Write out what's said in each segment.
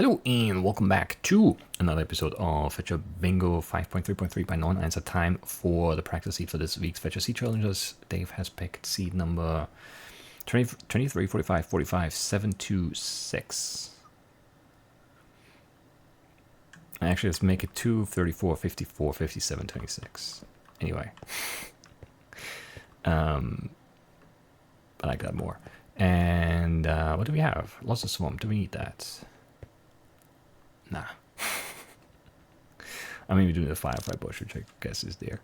Hello and welcome back to another episode of Fetchr Bingo 5.3.3 by NeunEinser. Time for the practice seed for this week's Fetchr seed challenges. Dave has picked seed number 20, 23, 45, 45, 726. Actually, let's make it 2, 34, 54, 57, 26. Anyway. I like that more. And what do we have? Lots of swamp. Do we need that? Nah. I mean, we do need the firefly bush, which I guess is there.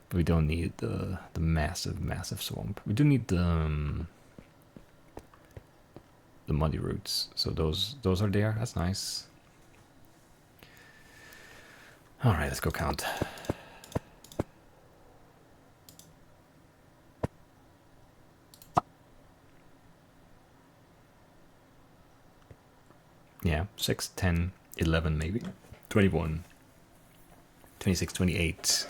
But we don't need the massive, massive swamp. We do need the muddy roots. So those are there. That's nice. Alright, let's go count. Yeah, 6, 10, 11 maybe. 21, 26, 28,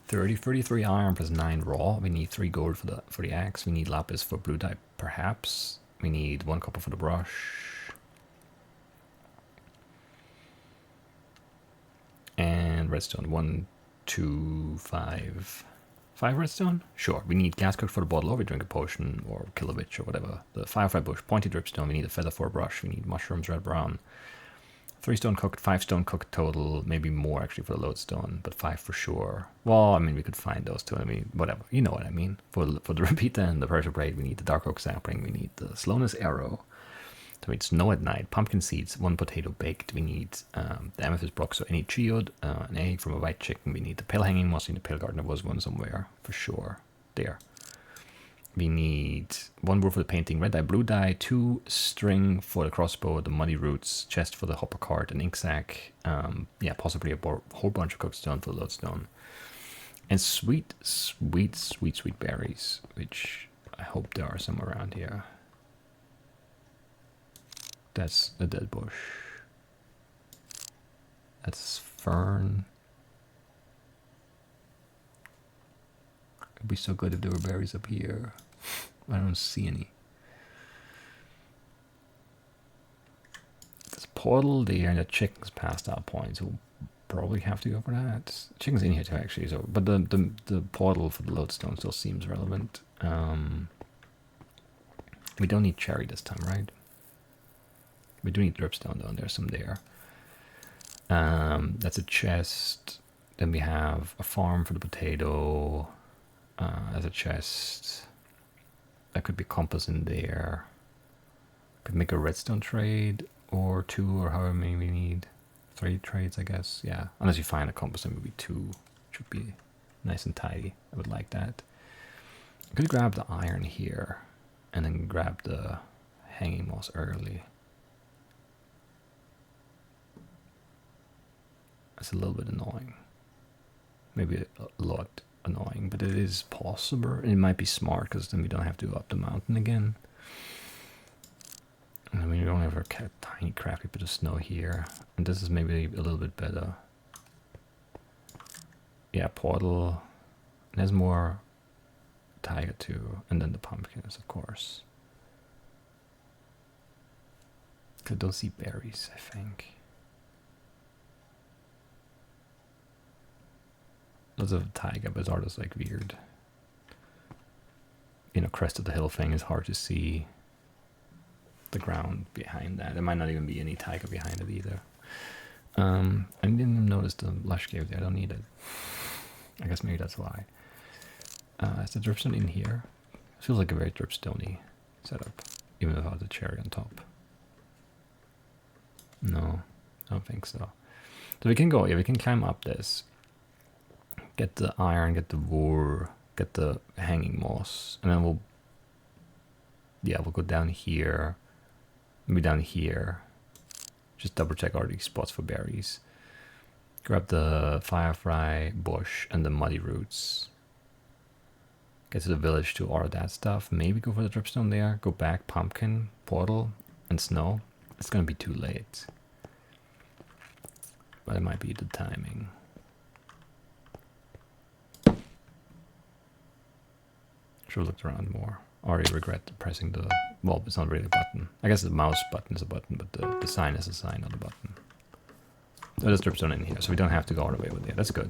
30, 33 iron plus 9 raw. We need 3 gold for the axe. We need lapis for blue dye, perhaps. We need 1 copper for the brush. And redstone. 1, 2, 5. 5 redstone? Sure. We need gas cook for the bottle, or we drink a potion, or kill a witch, or whatever. The firefly bush, pointy dripstone. We need a feather for a brush. We need mushrooms, red, brown. 3 stone cooked, 5 stone cooked total, maybe more actually for the lodestone, but 5 for sure. Well, I mean, we could find those two. I mean, whatever. You know what I mean. For the repeater and the pressure braid, we need the dark oak sapling. We need the slowness arrow. So we need snow at night, pumpkin seeds, 1 potato baked. We need the amethyst block, so any geode, an egg from a white chicken. We need the pale hanging moss in the pale garden. There was one somewhere for sure. There. We need 1 wood for the painting, red dye, blue dye, 2 string for the crossbow, the muddy roots, chest for the hopper cart, an ink sack, yeah, possibly a whole bunch of cooked stone for the lodestone, and sweet, sweet, sweet, sweet berries, which I hope there are some around here. That's a dead bush. That's fern. It'd be so good if there were berries up here. I don't see any. There's a portal there, and the chicken's past that point, so we'll probably have to go for that. Chicken's in here too, actually. So, but the portal for the lodestone still seems relevant. We don't need cherry this time, right? We do need dripstone though, and there's some there. That's a chest. Then we have a farm for the potato. As a chest. That could be compass in there. Could make a redstone trade, or 2, or however many we need. 3 trades, I guess. Yeah, unless you find a compass, then maybe 2 should be nice and tidy. I would like that. I could grab the iron here, and then grab the hanging moss early. That's a little bit annoying. Maybe a lot annoying, but it is possible. It might be smart, because then we don't have to go up the mountain again. I mean, we only have a tiny crappy bit of snow here, and this is maybe a little bit better. Yeah, portal. There's more tiger too, and then the pumpkins, of course. I don't see berries, I think. Lots of taiga, but it's all just like weird. You know, crest of the hill thing is hard to see the ground behind that. There might not even be any taiga behind it either. I didn't even notice the lush cave there. I don't need it. I guess maybe that's why. Is the dripstone in here? It feels like a very dripstone-y setup, even without the cherry on top. No, I don't think so. So we can go, yeah, we can climb up this. Get the iron, get the wool, get the hanging moss, and then we'll go down here, maybe down here. Just double check all these spots for berries. Grab the firefly bush and the muddy roots. Get to the village to all of that stuff. Maybe go for the dripstone there. Go back, pumpkin, portal, and snow. It's gonna be too late, but it might be the timing. Should have looked around more. Already regret pressing the Well, it's not really a button. I guess the mouse button is a button, but the sign is a sign, not a button. So there's dripstone in here, so we don't have to go all the way with it. That's good.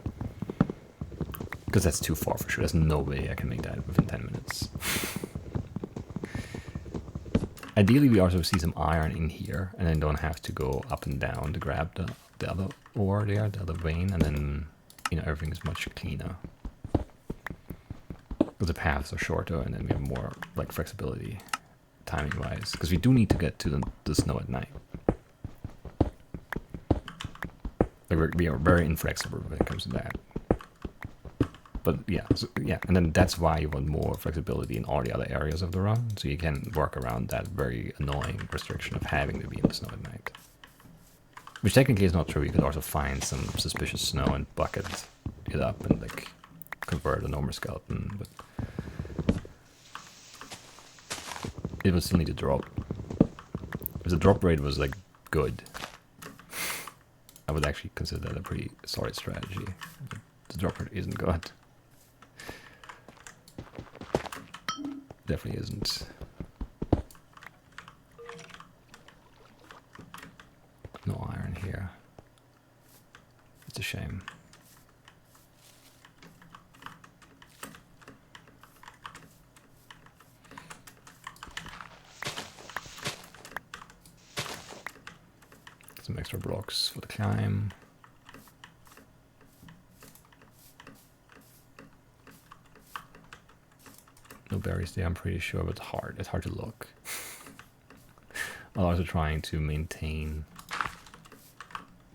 Because that's too far for sure. There's no way I can make that within 10 minutes. Ideally, we also see some iron in here, and then don't have to go up and down to grab the other ore there, the other vein, and then, you know, everything is much cleaner. Because the paths are shorter, and then we have more, like, flexibility, timing-wise. Because we do need to get to the snow at night. Like, we are very inflexible when it comes to that. But yeah, so, yeah, and then that's why you want more flexibility in all the other areas of the run, so you can work around that very annoying restriction of having to be in the snow at night. Which technically is not true. You could also find some suspicious snow and bucket it up and like convert a normal skeleton, but it would still need to drop. If the drop rate was like good, I would actually consider that a pretty solid strategy. But the drop rate isn't good. Definitely isn't. No iron here. It's a shame. Some extra blocks for the climb. No berries there, I'm pretty sure, but it's hard. It's hard to look. I'm also trying to maintain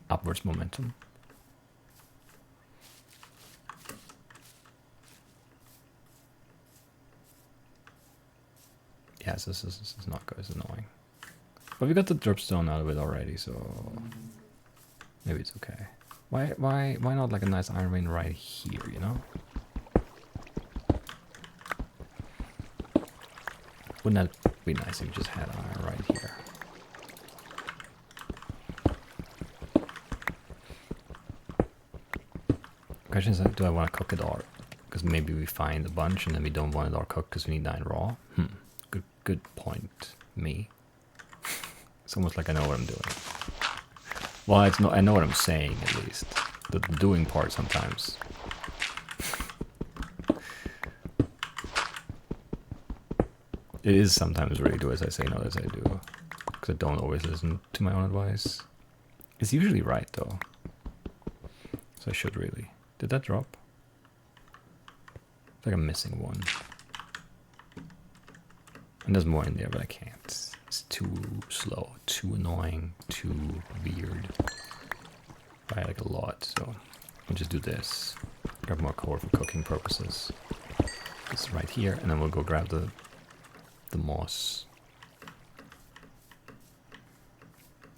upwards momentum. Yes, this is not good. It's annoying. But we got the dripstone out of it already, so maybe it's okay. Why not like a nice iron vein right here, you know? Wouldn't that be nice if we just had iron right here? Question is, do I want to cook it all? Because maybe we find a bunch and then we don't want it all cooked because we need 9 raw. Good point. Me. It's almost like I know what I'm doing. Well, it's not. I know what I'm saying at least. The doing part sometimes. It is sometimes really do as I say, not as I do. Because I don't always listen to my own advice. It's usually right though. So I should really. Did that drop? It's like I'm missing one. And there's more in there, but I can't. It's too slow, too annoying, too weird. By like a lot, so I'll just do this. Grab more coal for cooking purposes. It's right here, and then we'll go grab the moss.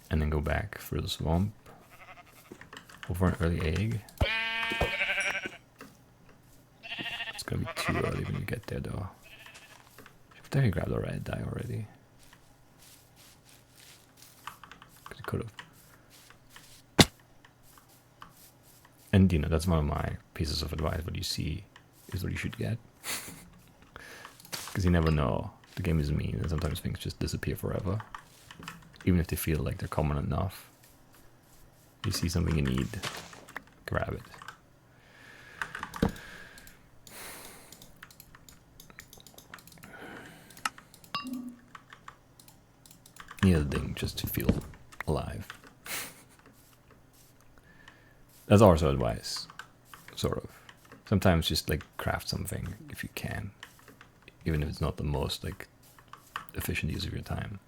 And then go back through the swamp. Hope for an early egg. It's gonna be too early when you get there though. Should definitely grab the red dye already. Cause you could have. And you know, that's one of my pieces of advice. What you see is what you should get. Because you never know. The game is mean and sometimes things just disappear forever. Even if they feel like they're common enough. You see something you need, grab it. Need a thing just to feel alive. That's also advice, sort of. Sometimes just like craft something if you can, even if it's not the most like efficient use of your time,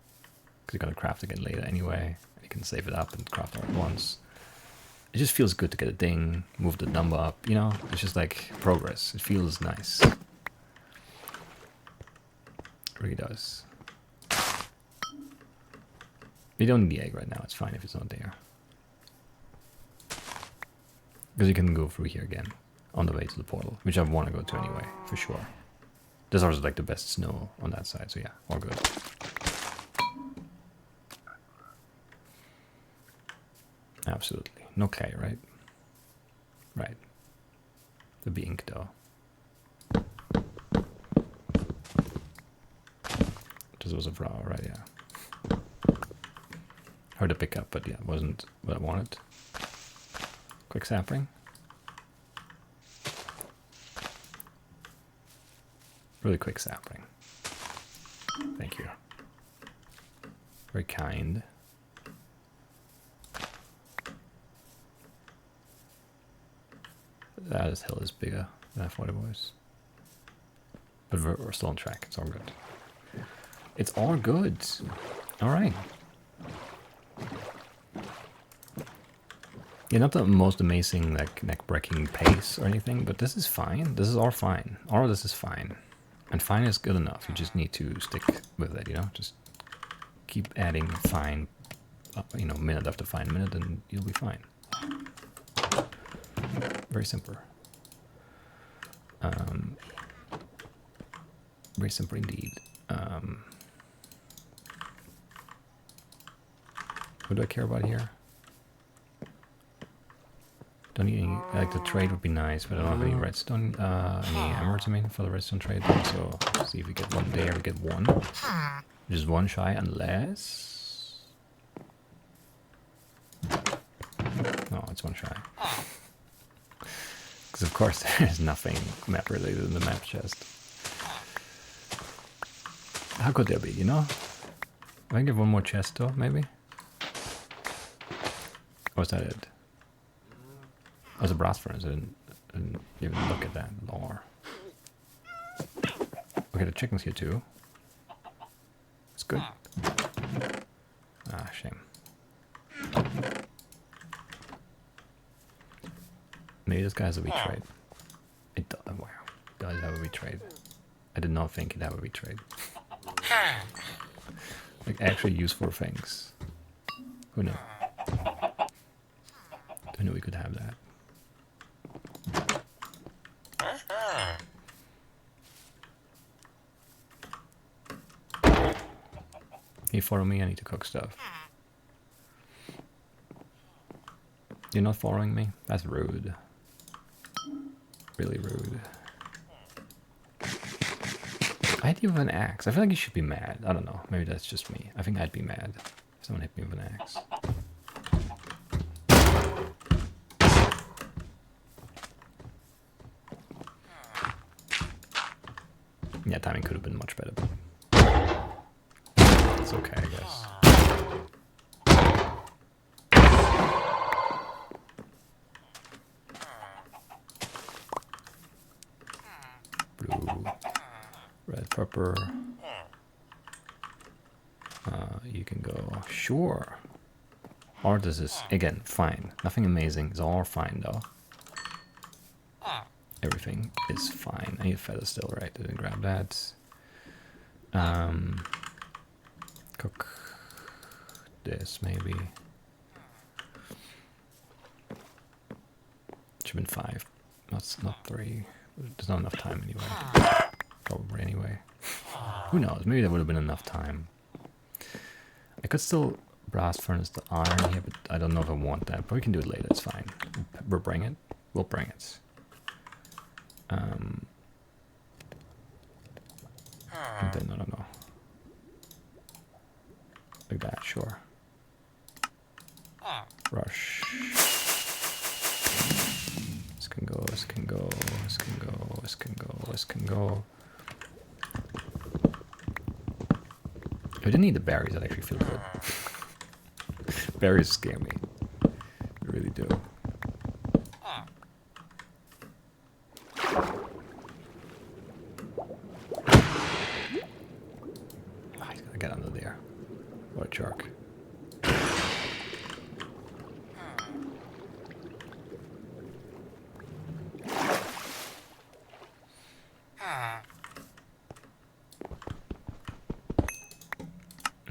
because you're gonna craft again later anyway. You can save it up and craft all at once. It just feels good to get a ding, move the number up, you know? It's just like progress. It feels nice. It really does. You don't need the egg right now. It's fine if it's not there. Because you can go through here again on the way to the portal, which I want to go to anyway, for sure. There's also like the best snow on that side, so yeah, all good. Absolutely. No clay, right? Right. There'll be ink though. Which is it was a flower, right? Yeah. Hard to pick up, but yeah, it wasn't what I wanted. Quick sapling. Really quick sapling. Thank you. Very kind. This hill is bigger than I thought it was. But we're still on track. It's all good. It's all good. All right. Yeah, not the most amazing, like, neck-breaking pace or anything, but this is fine. This is all fine. All of this is fine. And fine is good enough. You just need to stick with it, you know? Just keep adding fine, you know, minute after fine minute, and you'll be fine. Very simple. Very simple indeed. What do I care about here? Don't need any, like, the trade would be nice, but I don't have any redstone, any emeralds, I mean, for the redstone trade. So, see if we get one there, we get one. Just one shy, unless... No, it's one shy. Because of course there's nothing map related in the map chest. How could there be, you know? I can get one more chest though, maybe? Or was that it? Oh, it was a brass furnace, I didn't even look at that lore. Okay, the chicken's here too. It's good. Ah, shame. Maybe this guy has a wheat trade. It does, wow, it does have a wheat trade. I did not think it'd have a wheat trade. Like, actually useful things. Who knew? Who knew we could have that? Can you follow me? I need to cook stuff. You're not following me? That's rude. Really rude. I hit you with an axe. I feel like you should be mad. I don't know. Maybe that's just me. I think I'd be mad if someone hit me with an axe. Yeah, timing could have been much better, but it's okay, I guess. Blue, red, purple. You can go, sure. Or this is, again, fine. Nothing amazing. It's all fine, though. Everything is fine. I need a feather still, right? Didn't grab that. Cook this, maybe. Should have been 5. Not 3. There's not enough time anyway. Probably anyway. Who knows? Maybe there would have been enough time. I could still blast furnace the iron here, but I don't know if I want that. But we can do it later. It's fine. We'll bring it. We'll bring it. And then, I don't know. Like that, sure. Rush. This can go, this can go, this can go, this can go, this can go. I didn't need the berries, that actually feel good. Berries scare me. They really do. I gotta get under there. What a jerk.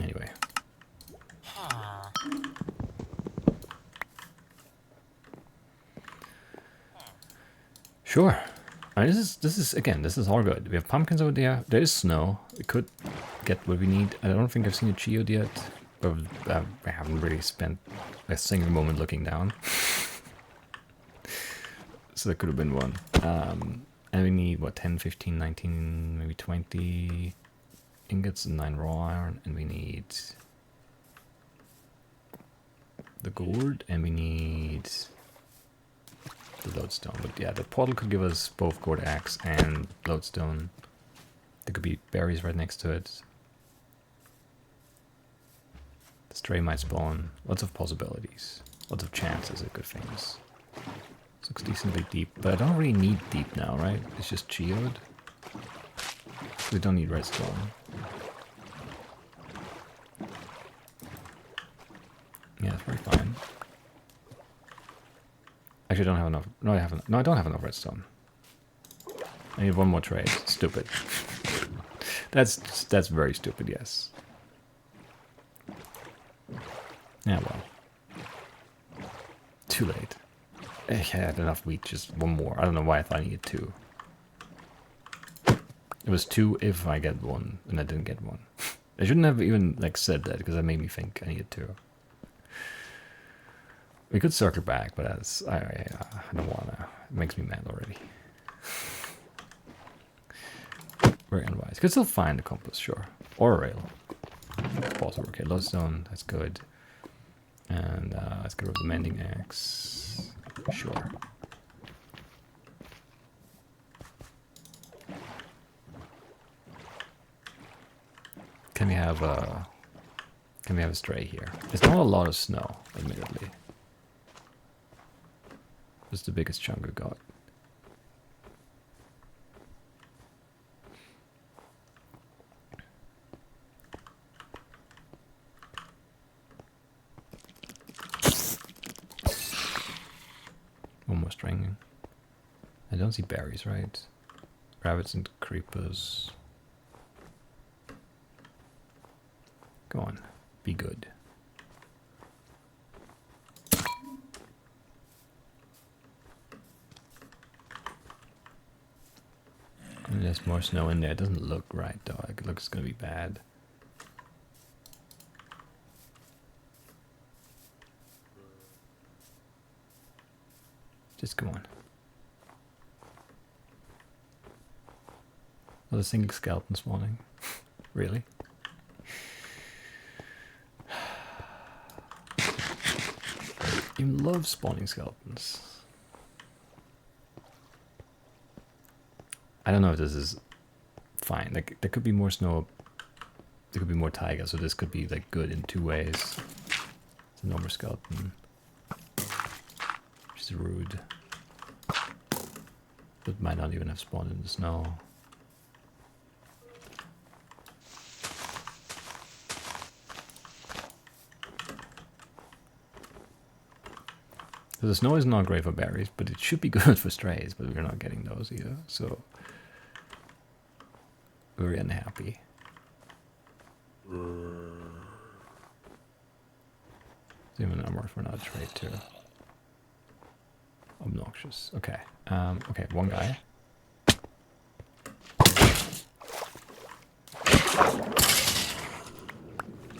Anyway. Sure. This is again, this is all good. We have pumpkins over there. There is snow. We could get what we need. I don't think I've seen a geode yet, but I haven't really spent a single moment looking down. So that could have been one. And we need what, 10, 15, 19, maybe 20. ingots and 9 raw iron, and we need the gourd, and we need the lodestone. But yeah, the portal could give us both gourd axe and lodestone. There could be berries right next to it. The stray might spawn. Lots of possibilities. Lots of chances at good things. This looks decently deep, but I don't really need deep now, right? It's just geode. We don't need redstone. Yeah, it's very fine. Actually, I don't have enough. No, I haven't. No, I don't have enough redstone. I need one more trade. Stupid. That's very stupid. Yes. Yeah, well. Too late. I had enough wheat. Just one more. I don't know why I thought I needed 2. It was 2 if I get 1, and I didn't get 1. I shouldn't have even like said that because that made me think I needed 2. We could circle back, but that's I don't wanna. It makes me mad already. Very unwise. Could still find the compass, sure, or a rail. Possible. Okay, lodestone. That's good. And let's get rid of the mending axe. Sure. Can we have a stray here? There's not a lot of snow, admittedly. This is the biggest chunk we got. One more string. I don't see berries, right? Rabbits and creepers. Go on, be good. And there's more snow in there. It doesn't look right though. It looks gonna be bad. Just go on. Another single skeleton spawning. Really? You love spawning skeletons. I don't know if this is fine. Like there could be more snow. There could be more taiga, so this could be like good in 2 ways. It's a normal skeleton. Which is rude. But might not even have spawned in the snow. So the snow is not great for berries, but it should be good for strays, but we're not getting those either, so very unhappy. Even armor for another trade too. Obnoxious. Okay. Okay, one guy.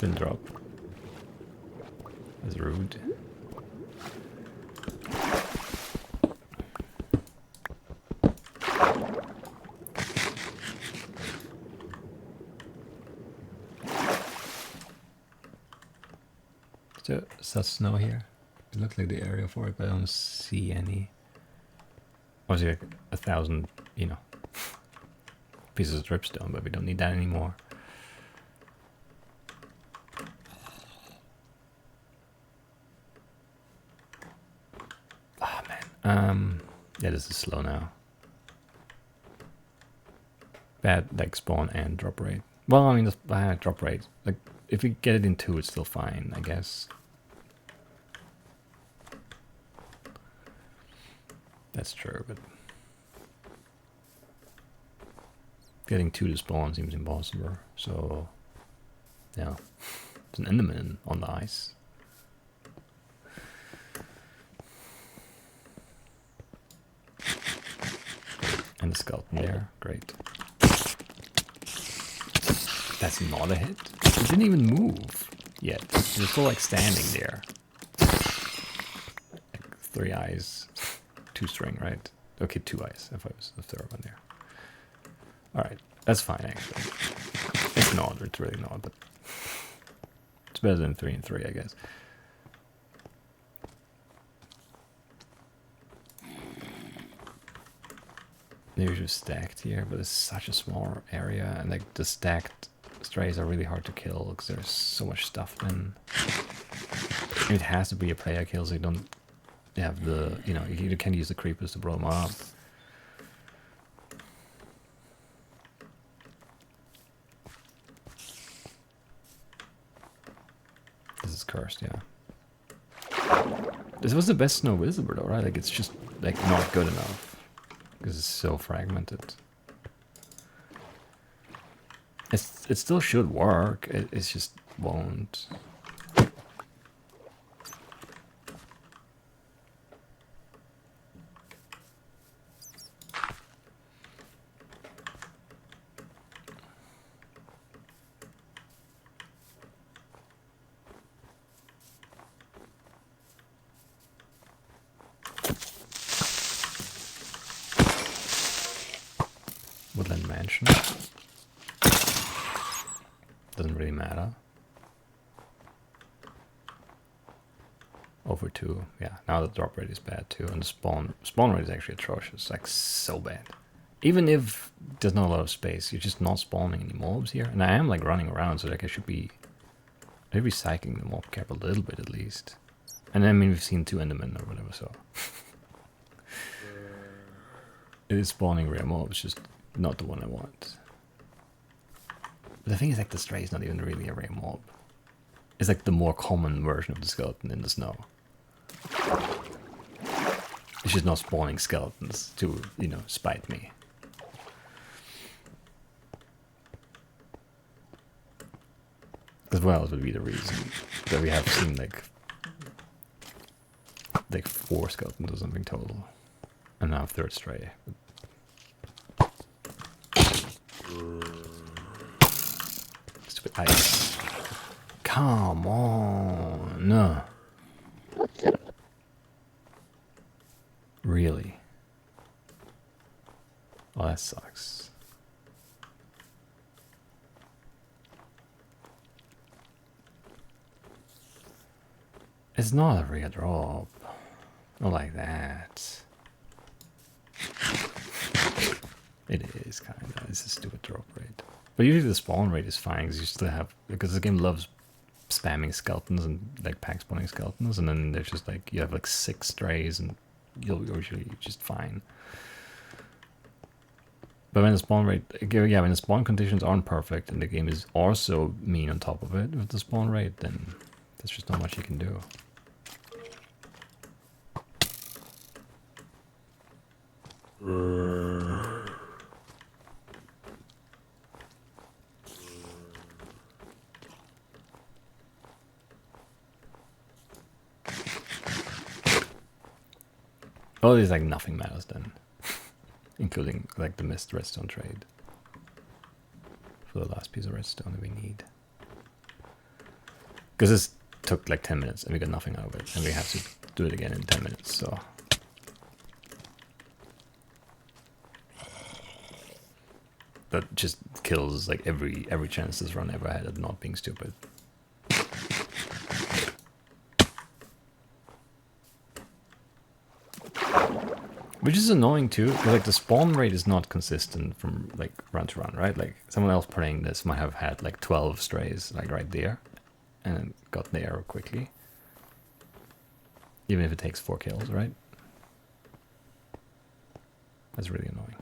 Didn't drop. That's rude. Is that snow here? It looks like the area for it, but I don't see any. Obviously, like 1,000, you know, pieces of dripstone, but we don't need that anymore. Oh man. Yeah, this is slow now. Bad like spawn and drop rate. Well, I mean, the drop rate. Like, if we get it in 2, it's still fine, I guess. That's true, but getting 2 to spawn seems impossible. So, yeah, it's an enderman on the ice. And the skeleton there, great. That's not a hit. It didn't even move yet. It was still like standing there. Like 3 eyes. 2 string, right? Okay, 2 eyes if I was the 3rd one there. Alright, that's fine actually. It's not, it's really not, but it's better than 3 and 3, I guess. They're usually stacked here, but it's such a small area, and like the stacked strays are really hard to kill because there's so much stuff in. It has to be a player kill, so you don't have the, you know, you can use the creepers to blow them up. This is cursed, yeah. This was the best Snow Whisper though, right? Like it's just like not good enough because it's so fragmented. It still should work. It just won't. Woodland Mansion. Doesn't really matter. Over 2. Yeah, now the drop rate is bad too, and the spawn rate is actually atrocious, like so bad. Even if there's not a lot of space, you're just not spawning any mobs here. And I am like running around, so like I should be maybe cycling the mob cap a little bit at least. And I mean, we've seen 2 Endermen or whatever, so it is spawning rare mobs, just not the one I want. But the thing is, like, the stray is not even really a rare mob. It's like the more common version of the skeleton in the snow. It's just not spawning skeletons to, you know, spite me. As well as would be the reason that we have seen like 4 skeletons or something total. And now 3rd stray. Stupid ice. Come on. No. Really? Oh, that sucks. It's not a real drop. Not like that. It is kind of. It's a stupid drop rate. But usually the spawn rate is fine because you still have, because the game loves spamming skeletons and like pack spawning skeletons, and then there's just like you have like 6 strays and you'll usually just fine. But when the spawn rate, yeah, when the spawn conditions aren't perfect and the game is also mean on top of it with the spawn rate, then there's just not much you can do. Oh, there's like nothing matters then, including like the missed redstone trade for the last piece of redstone that we need. Because this took like 10 minutes and we got nothing out of it, and we have to do it again in 10 minutes, so. That just kills like every chance this run ever had at not being stupid. Which is annoying too, because like the spawn rate is not consistent from like run to run, right? Like someone else playing this might have had like 12 strays like right there, and then got there quickly. Even if it takes 4 kills, right? That's really annoying.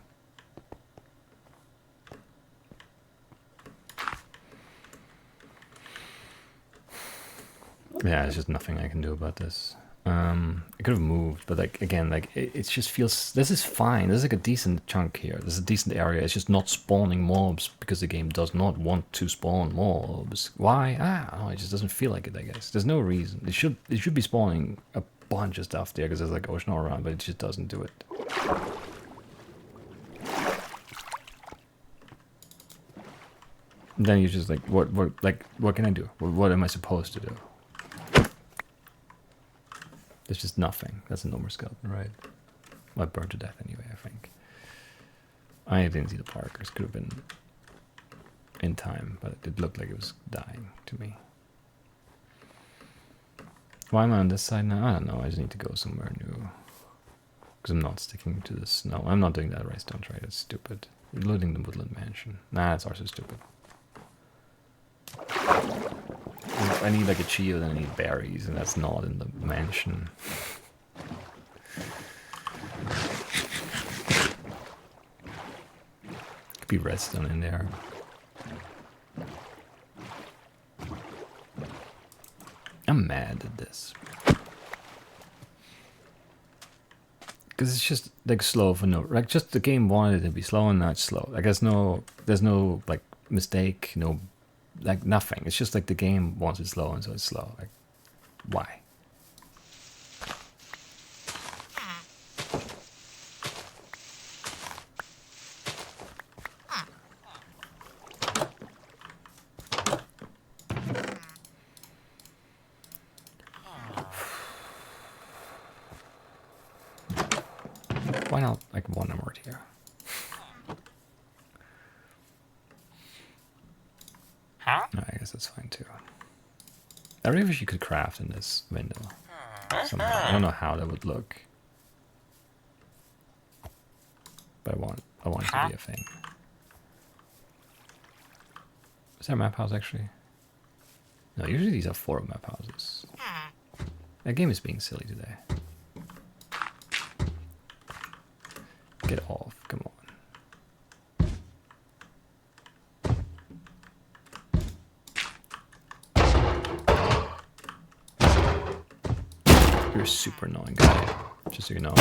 Yeah, there's just nothing I can do about this. I could have moved, but like again, like it just feels, this is fine. There's like a decent chunk here. There's a decent area. It's just not spawning mobs because the game does not want to spawn mobs. Why? Oh, it just doesn't feel like it, I guess. There's no reason. It should be spawning a bunch of stuff there because there's like ocean all around, but it just doesn't do it. And then you're just like, what can I do? What am I supposed to do? There's just nothing. That's a normal skeleton, right? Well, I burned to death anyway, I think. I didn't see the parkers. Could have been in time, but it looked like it was dying to me. Why am I on this side now? I don't know. I just need to go somewhere new. Because I'm not sticking to the snow. I'm not doing that redstone trade. It's stupid. Looting the Woodland Mansion. Nah, it's also stupid. I need like a geode and I need berries, and that's not in the mansion. Could be redstone in there. I'm mad at this. Because it's just like slow for no, like just the game wanted it to be slow and now it's slow. Like there's no like mistake, no, like nothing. It's just like the game wants it slow and so it's slow. Like, why? Why not like one emerald here? No, I guess that's fine too. I really wish you could craft in this window somehow. I don't know how that would look, but I want it to be a thing. Is there a map house actually? No, usually these are 4 map houses. That game is being silly today. Get off, come on. You're a super annoying guy, just so you know.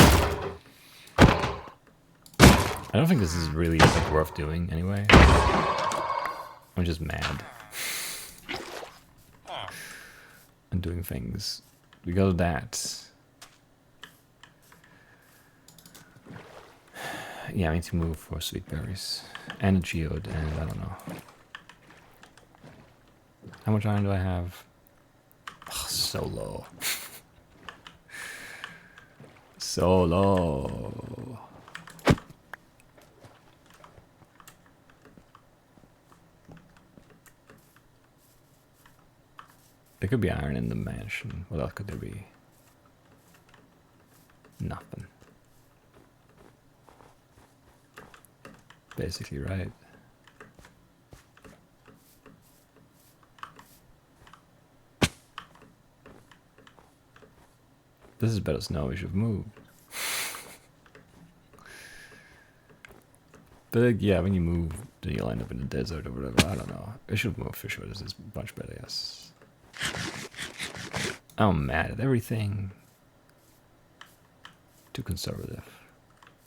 I don't think this is really like, worth doing anyway. I'm just mad. And doing things because of that. Yeah, I need to move for sweet berries. And a geode, and I don't know. How much iron do I have? Oh, so low. So low. There could be iron in the mansion. What else could there be? Nothing. Basically, right? This is better snow. We should move. But like, yeah, when you move, then you'll end up in the desert or whatever. I don't know. I should move for sure. This is much better, yes. I'm mad at everything. Too conservative.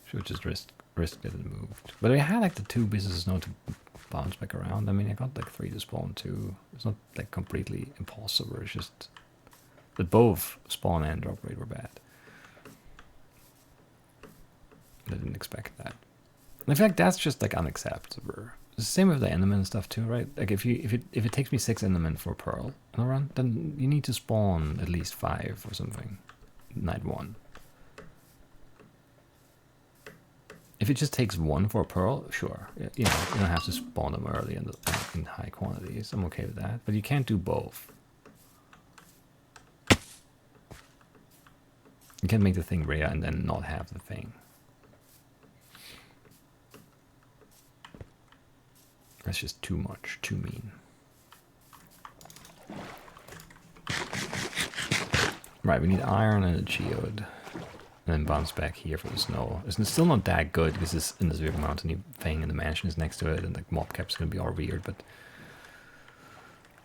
Should just risk it and moved. But I had like the 2 pieces of snow to bounce back around. I mean, I got like 3 to spawn too. It's not like completely impossible. It's just that both spawn and drop rate were bad. I didn't expect that. And I feel like that's just like unacceptable. It's the same with the enderman and stuff too, right? Like if it takes me 6 endermen for a pearl in a run, then you need to spawn at least 5 or something. Night 1. If it just takes 1 for a pearl, sure. You know, you don't have to spawn them early in high quantities. I'm okay with that. But you can't do both. You can't make the thing rare and then not have the thing. That's just too much, too mean. Right, we need iron and a geode. And then bounce back here for the snow. It's still not that good because it's in this weird mountainy thing and the mansion is next to it and the mob cap's gonna be all weird, but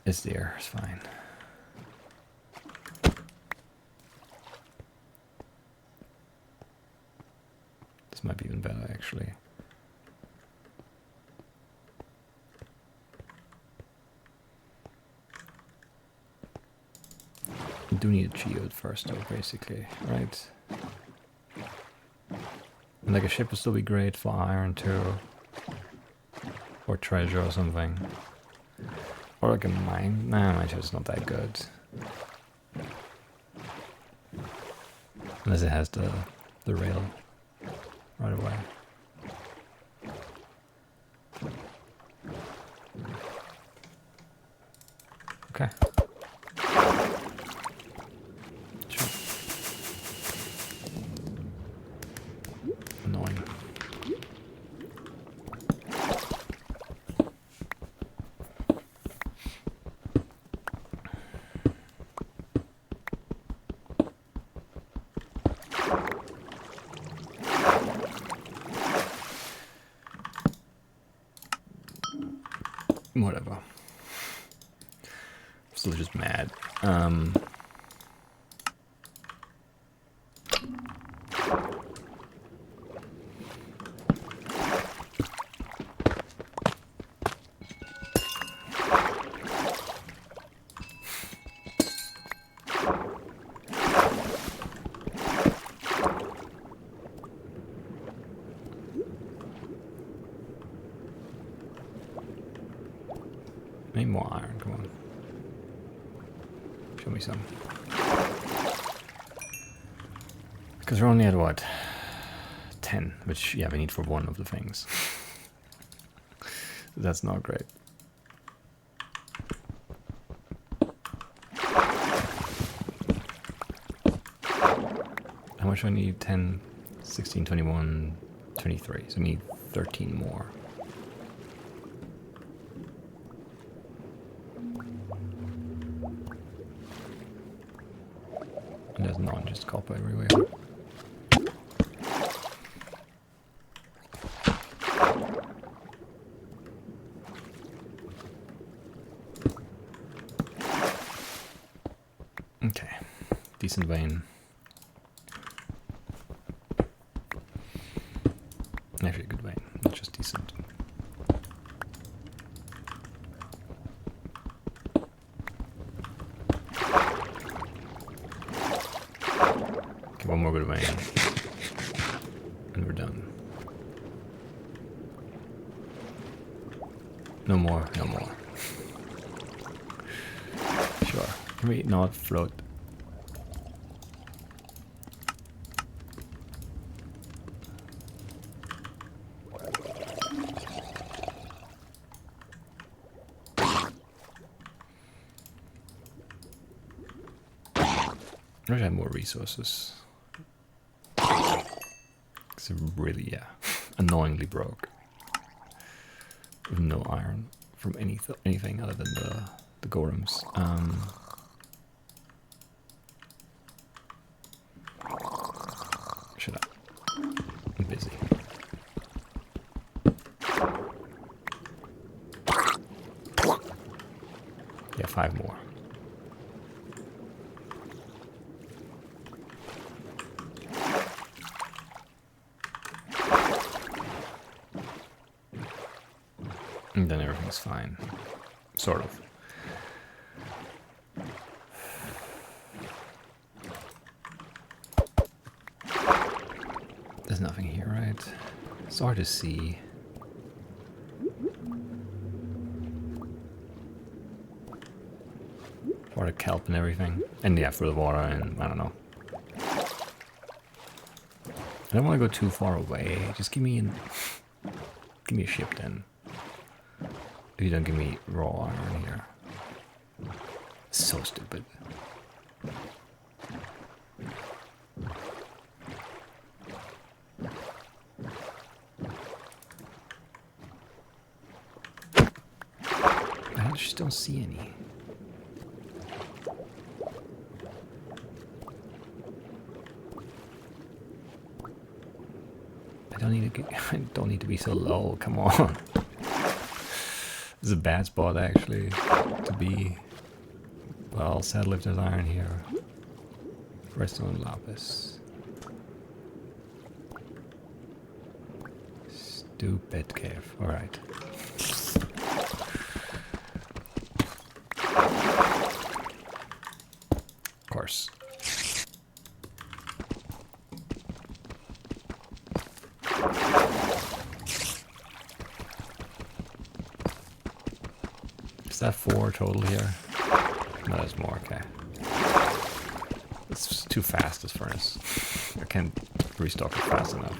it's there, it's fine. This might be even better actually. We do need a geode first though, basically, right? And like a ship would still be great for iron too. Or treasure or something. Or like a mine. Nah, my is not that good. Unless it has the rail right away. Whatever. Still just mad. Need more iron, come on. Show me some. Because we're only at what? 10, which, yeah, we need for one of the things. That's not great. How much do I need? 10, 16, 21, 23. So I need 13 more. And there's none, just copper everywhere. Okay, decent vein. Actually, a good vein, not just decent. Okay, one more good vein, and we're done. No more, no more. Sure. Can we not float? I wish I had more resources. It's really, yeah, annoyingly broke. With no iron from anything other than the golems. Shut up. I'm busy. Yeah, 5 more. And then everything's fine. Sort of. There's nothing here, right? It's hard to see. For the kelp and everything. And yeah, for the water and I don't know. I don't want to go too far away. Just give me a ship then. If you don't give me raw iron here. So stupid. I just don't see any. I don't need to be so low. Come on. This is a bad spot actually to be. Well, settle if there's iron here. Redstone lapis. Stupid cave. Alright. Of course. Is that 4 total here? No, there's more, okay. It's too fast, this furnace. I can't restock it fast enough.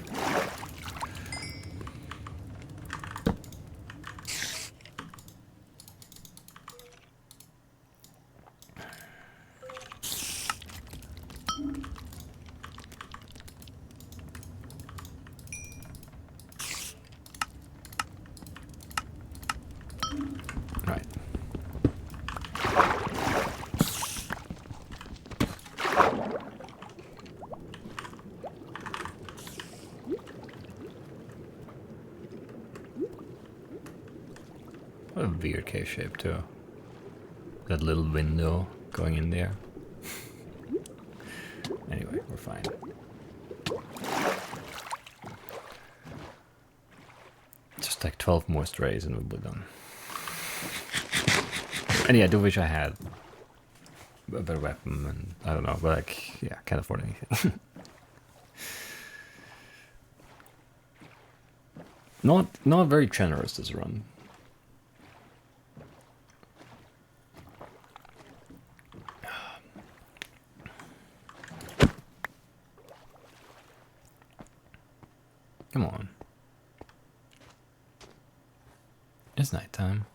Right. What a kind of weird cave shape too. That little window going in there. Anyway, we're fine. Just like 12 more strays and we'll be done. And yeah, I do wish I had a better weapon, and I don't know, but like, yeah, can't afford anything. Not very generous this run. Come on. It's nighttime.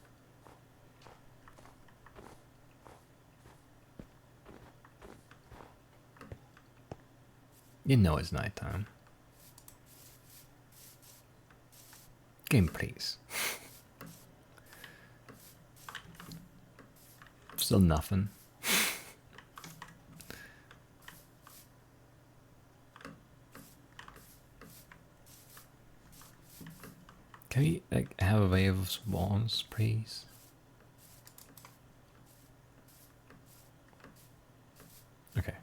You know it's nighttime. Game, please. Still nothing. Can we like have a wave of spawns, please? Okay.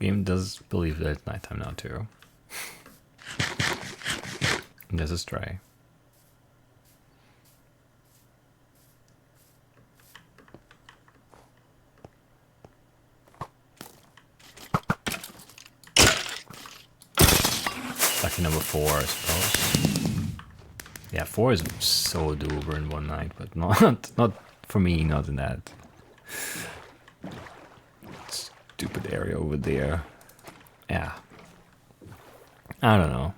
Game does believe that it's nighttime now too. And there's a stray. Lucky number 4, I suppose. Yeah, 4 is so doable in one night, but not for me, not in that stupid area over there. Yeah. I don't know.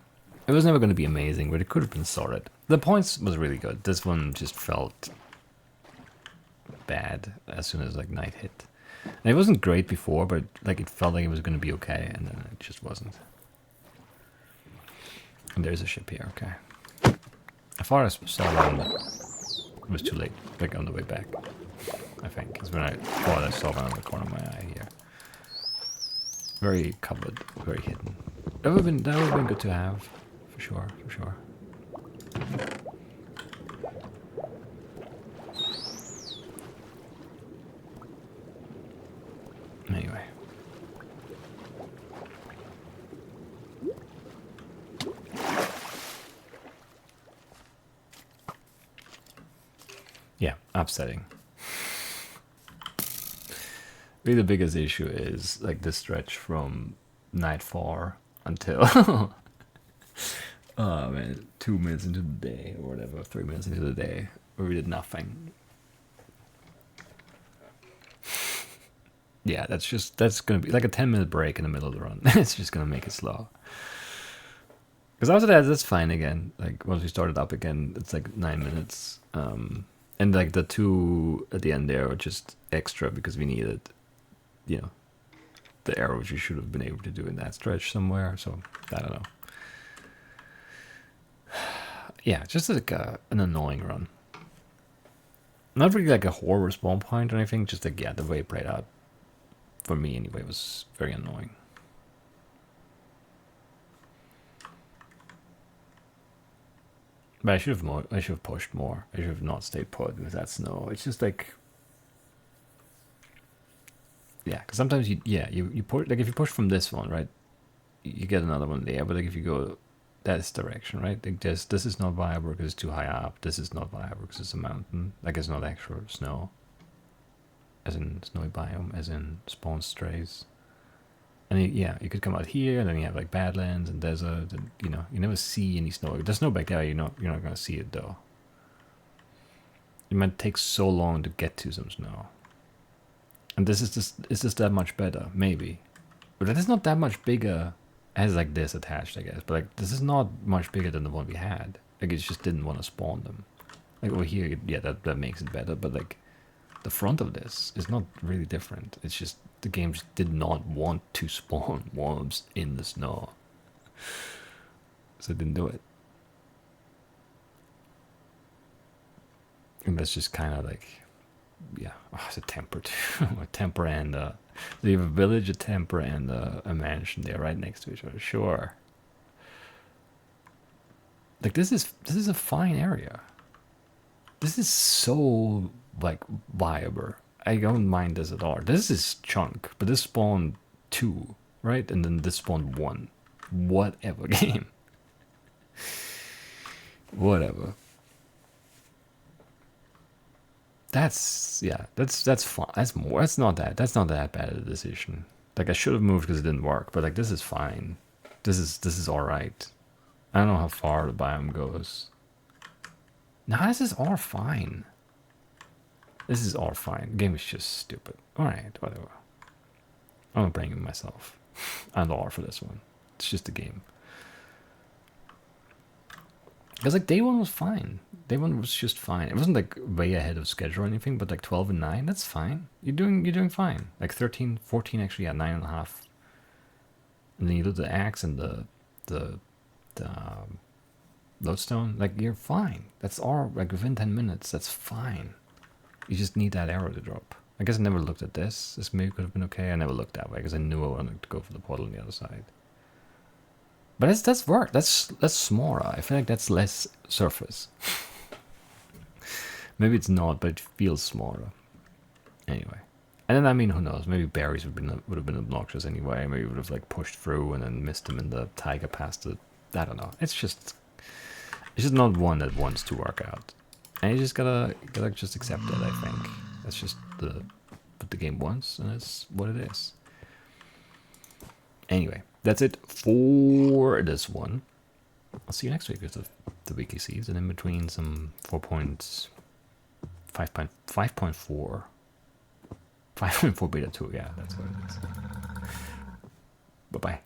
It was never going to be amazing, but it could have been solid. The points was really good. This one just felt bad as soon as like night hit. And it wasn't great before, but like it felt like it was going to be okay, and then it just wasn't. And there's a ship here, okay. I thought I saw one, but it was too late, like on the way back, I think. Because when I thought I saw one on the corner of my eye here. Very covered, very hidden. That would have been good to have, for sure, for sure. Anyway. Yeah, upsetting. Really the biggest issue is like this stretch from night 4 until oh man, 2 minutes into the day or whatever, 3 minutes into the day where we did nothing. Yeah, that's gonna be like a 10-minute break in the middle of the run. It's just gonna make it slow. Because after that, that's fine again. Like once we started up again, it's like 9 minutes. And like the 2 at the end there were just extra because we needed, you know, the arrows you should have been able to do in that stretch somewhere. So I don't know. Yeah, just like an annoying run. Not really like a horror spawn point or anything. Just like, yeah, the way it played out for me anyway was very annoying. But I should have pushed more. I should have not stayed put with that snow. It's just like, yeah, because sometimes you push, like if you push from this one, right, you get another one there. But like if you go this direction, right, like this is not viable because it's too high up. This is not viable because it's a mountain. Like it's not actual snow, as in snowy biome, as in spawn strays. And yeah, you could come out here, and then you have like badlands and desert, and you know, you never see any snow. There's snow back there. You're not gonna see it though. It might take so long to get to some snow. And this is just that much better, maybe, but it is not that much bigger. It has like this attached, I guess, but like this is not much bigger than the one we had. Like it just didn't want to spawn them. Like over here, yeah, that makes it better, but like the front of this is not really different. It's just the game just did not want to spawn mobs in the snow, so it didn't do it. And that's just kind of like, yeah, oh, it's a temper too. A temper and so you have a village, a temper, and a mansion there right next to each other. Sure. Like this is a fine area. This is so, like, viable. I don't mind this at all. This is chunk, but this spawned 2, right? And then this spawned 1. Whatever game. Whatever. That's, yeah, that's fine. That's not that bad a decision. Like, I should have moved because it didn't work, but like, this is fine. This is all right. I don't know how far the biome goes. No, this is all fine. This is all fine. The game is just stupid. Alright, whatever. I'm not blaming myself. I'm the R for this one. It's just a game. Because like day 1 was fine. Day 1 was just fine. It wasn't like way ahead of schedule or anything, but like 12 and 9, that's fine. You're doing fine. Like 13, 14 actually, yeah, 9.5. And then you do the axe and the lodestone, like you're fine. That's all, like within 10 minutes, that's fine. You just need that arrow to drop. I guess I never looked at this. This maybe could have been okay. I never looked that way because I knew I wanted to go for the portal on the other side. But that's work. That's smaller. I feel like that's less surface. Maybe it's not, but it feels smaller. Anyway. And then, I mean, who knows? Maybe berries would have been obnoxious anyway. Maybe would have like pushed through and then missed him in the tiger past it. I don't know. It's just not one that wants to work out. And you just gotta just accept it, I think. That's just what the game wants, and it's what it is. Anyway, that's it for this one. I'll see you next week with the weekly seeds, and in between some 5.4 beta 2, yeah, that's what it is. Bye-bye.